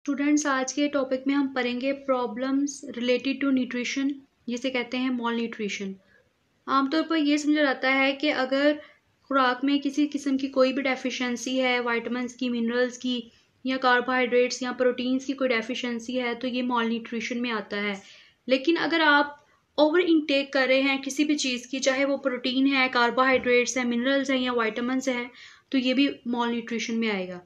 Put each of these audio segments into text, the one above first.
Students, आज के topic में हम पढ़ेंगे प्रॉब्लम्स रिलेटेड टू न्यूट्रिशन, जिसे कहते हैं मॉल न्यूट्रिशन। आमतौर पर यह समझा जाता है कि अगर खुराक में किसी किस्म की कोई भी डेफिशिएंसी है, विटामिन्स की, मिनरल्स की या कार्बोहाइड्रेट्स या प्रोटीन्स की कोई डेफिशिएंसी है, तो ये मॉल न्यूट्रिशन में आता है। लेकिन अगर आप ओवर इनटेक कर रहे हैं किसी भी चीज़ की, चाहे वो प्रोटीन है, कार्बोहाइड्रेट्स है, मिनरल्स हैं या विटामिन्स हैं, तो ये भी मॉल न्यूट्रिशन में आएगा।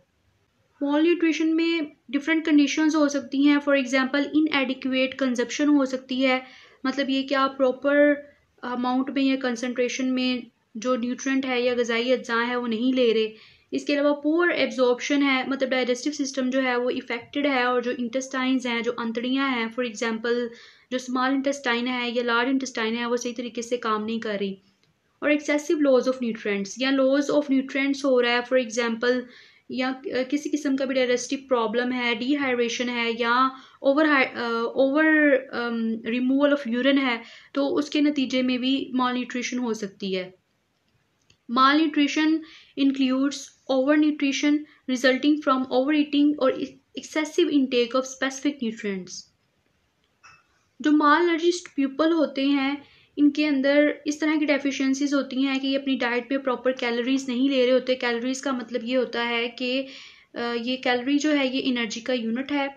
मॉल न्यूट्रिशन में डिफरेंट कंडीशंस हो सकती हैं। फॉर एग्जांपल इनएडिक्वेट कंजप्शन हो सकती है, मतलब ये कि आप प्रॉपर अमाउंट में या कंसंट्रेशन में जो न्यूट्रिएंट है या ग़िज़ाई अज्जा है वो नहीं ले रहे। इसके अलावा पुअर एब्जॉर्प्शन है, मतलब डाइजेस्टिव सिस्टम जो है वो इफेक्टेड है, और जो इंटेस्टाइन्स हैं, जो अंतड़ियाँ हैं, फॉर एग्जांपल जो स्मॉल इंटेस्टाइन है या लार्ज इंटेस्टाइन है, वो सही तरीके से काम नहीं कर रही। और एक्सेसिव लॉस ऑफ न्यूट्रिएंट्स या लॉस ऑफ न्यूट्रिएंट्स हो रहा है, फॉर एग्जांपल या किसी किस्म का भी डाइजेस्टिव प्रॉब्लम है, डिहाइड्रेशन है या ओवर रिमूवल ऑफ यूरिन है, तो उसके नतीजे में भी माल न्यूट्रिशन हो सकती है। Malnutrition includes over nutrition resulting from over eating और excessive intake of specific nutrients. जो माल नरिश्ड पीपल होते हैं, इनके अंदर इस तरह की डेफिशिएंसीज होती हैं कि ये अपनी डाइट पे प्रॉपर कैलोरीज नहीं ले रहे होते। कैलोरीज का मतलब ये होता है कि ये कैलोरी जो है ये एनर्जी का यूनिट है,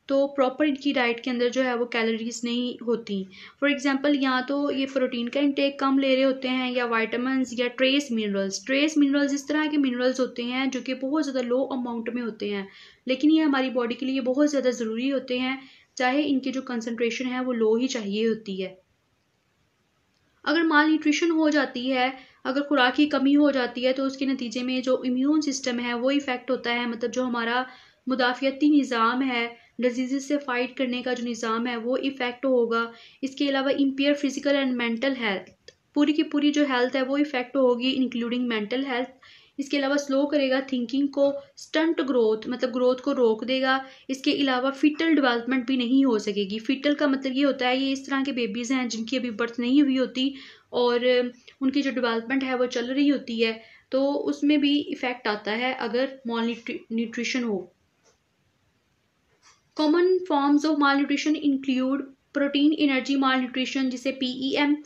तो प्रॉपर इनकी डाइट के अंदर जो है वो कैलोरीज नहीं होती। फॉर एग्जांपल या तो ये प्रोटीन का इंटेक कम ले रहे होते हैं, या विटामिन्स या ट्रेस मिनरल्स। ट्रेस मिनरल्स इस तरह के मिनरल्स होते हैं जो कि बहुत ज़्यादा लो अमाउंट में होते हैं, लेकिन ये हमारी बॉडी के लिए बहुत ज़्यादा ज़रूरी होते हैं, चाहे इनकी जो कंसंट्रेशन है वो लो ही चाहिए होती है। अगर माल न्यूट्रिशन हो जाती है, अगर खुराक की कमी हो जाती है, तो उसके नतीजे में जो इम्यून सिस्टम है वो इफ़ेक्ट होता है, मतलब जो हमारा मुदाफ़ियती निज़ाम है, डिजीज़ से फ़ाइट करने का जो निज़ाम है वो इफ़ेक्ट होगा। इसके अलावा empire physical and mental health, पूरी की पूरी जो हेल्थ है वो इफ़ेक्ट होगी, इंक्लूडिंग मेंटल हेल्थ। इसके अलावा स्लो करेगा थिंकिंग को, स्टंट ग्रोथ, मतलब ग्रोथ को रोक देगा। इसके अलावा फिटल डेवलपमेंट भी नहीं हो सकेगी। फिटल का मतलब ये होता है, ये इस तरह के बेबीज़ हैं जिनकी अभी बर्थ नहीं हुई होती और उनकी जो डेवलपमेंट है वो चल रही होती है, तो उसमें भी इफ़ेक्ट आता है अगर माल न्यूट्रिशन हो। Common forms of mall nutrition include protein energy mall nutrition, जिसे PEM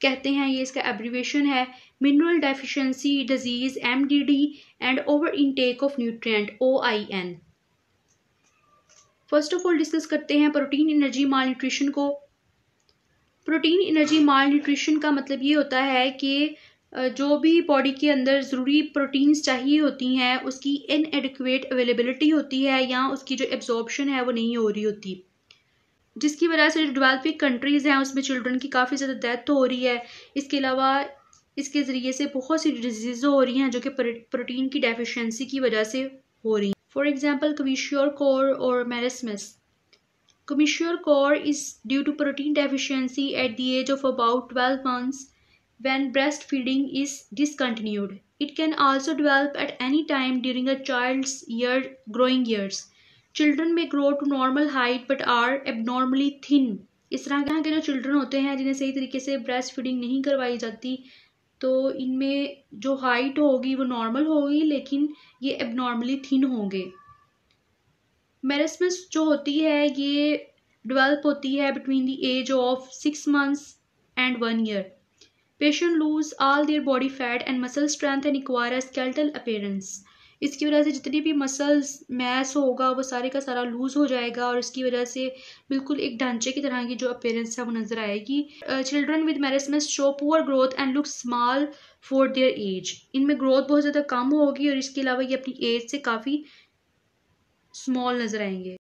कहते हैं, ये इसका एब्रीवेशन है। Mineral deficiency disease MDD and over intake of nutrient OIN। First of all discuss करते हैं प्रोटीन एनर्जी माल न्यूट्रिशन को। प्रोटीन एनर्जी माल nutrition का मतलब ये होता है कि जो भी बॉडी के अंदर ज़रूरी प्रोटीन्स चाहिए होती हैं उसकी इनएडिक्वेट अवेलेबिलिटी होती है, या उसकी जो एब्जॉर्प्शन है वो नहीं हो रही होती, जिसकी वजह से जो डेवलपिंग कंट्रीज़ हैं उसमें चिल्ड्रन की काफ़ी ज़्यादा डेथ हो रही है। इसके अलावा इसके ज़रिए से बहुत सी डिजीज़ हो रही हैं जो कि प्रोटीन की डेफिशिएंसी की वजह से हो रही हैं। फॉर एग्जांपल क्विशोर-कोर और मेरिस्मस। क्विशोर-कोर is due to protein deficiency at the age of about 12 months when breastfeeding is discontinued. It can also develop at any time during a child's growing years. Children may grow to normal height but are abnormally thin. इस तरह के जो children होते हैं जिन्हें सही तरीके से ब्रेस्ट फीडिंग नहीं करवाई जाती, तो इनमें जो हाइट होगी वो नॉर्मल होगी, लेकिन ये एबनॉर्मली थिन होंगे। मेरिस्मस जो होती है ये डेवलप होती है between the age of 6 months and 1 year. Patient lose all their body fat and muscle strength and acquire a skeletal appearance. इसकी वजह से जितनी भी मसल्स मैस होगा वो सारे का सारा लूज हो जाएगा, और इसकी वजह से बिल्कुल एक ढांचे की तरह की जो अपीयरेंस है वो नजर आएगी। Children with marasmus show poor growth and look small for their age. इनमें ग्रोथ बहुत ज़्यादा कम होगी और इसके अलावा ये अपनी एज से काफ़ी स्मॉल नजर आएंगे।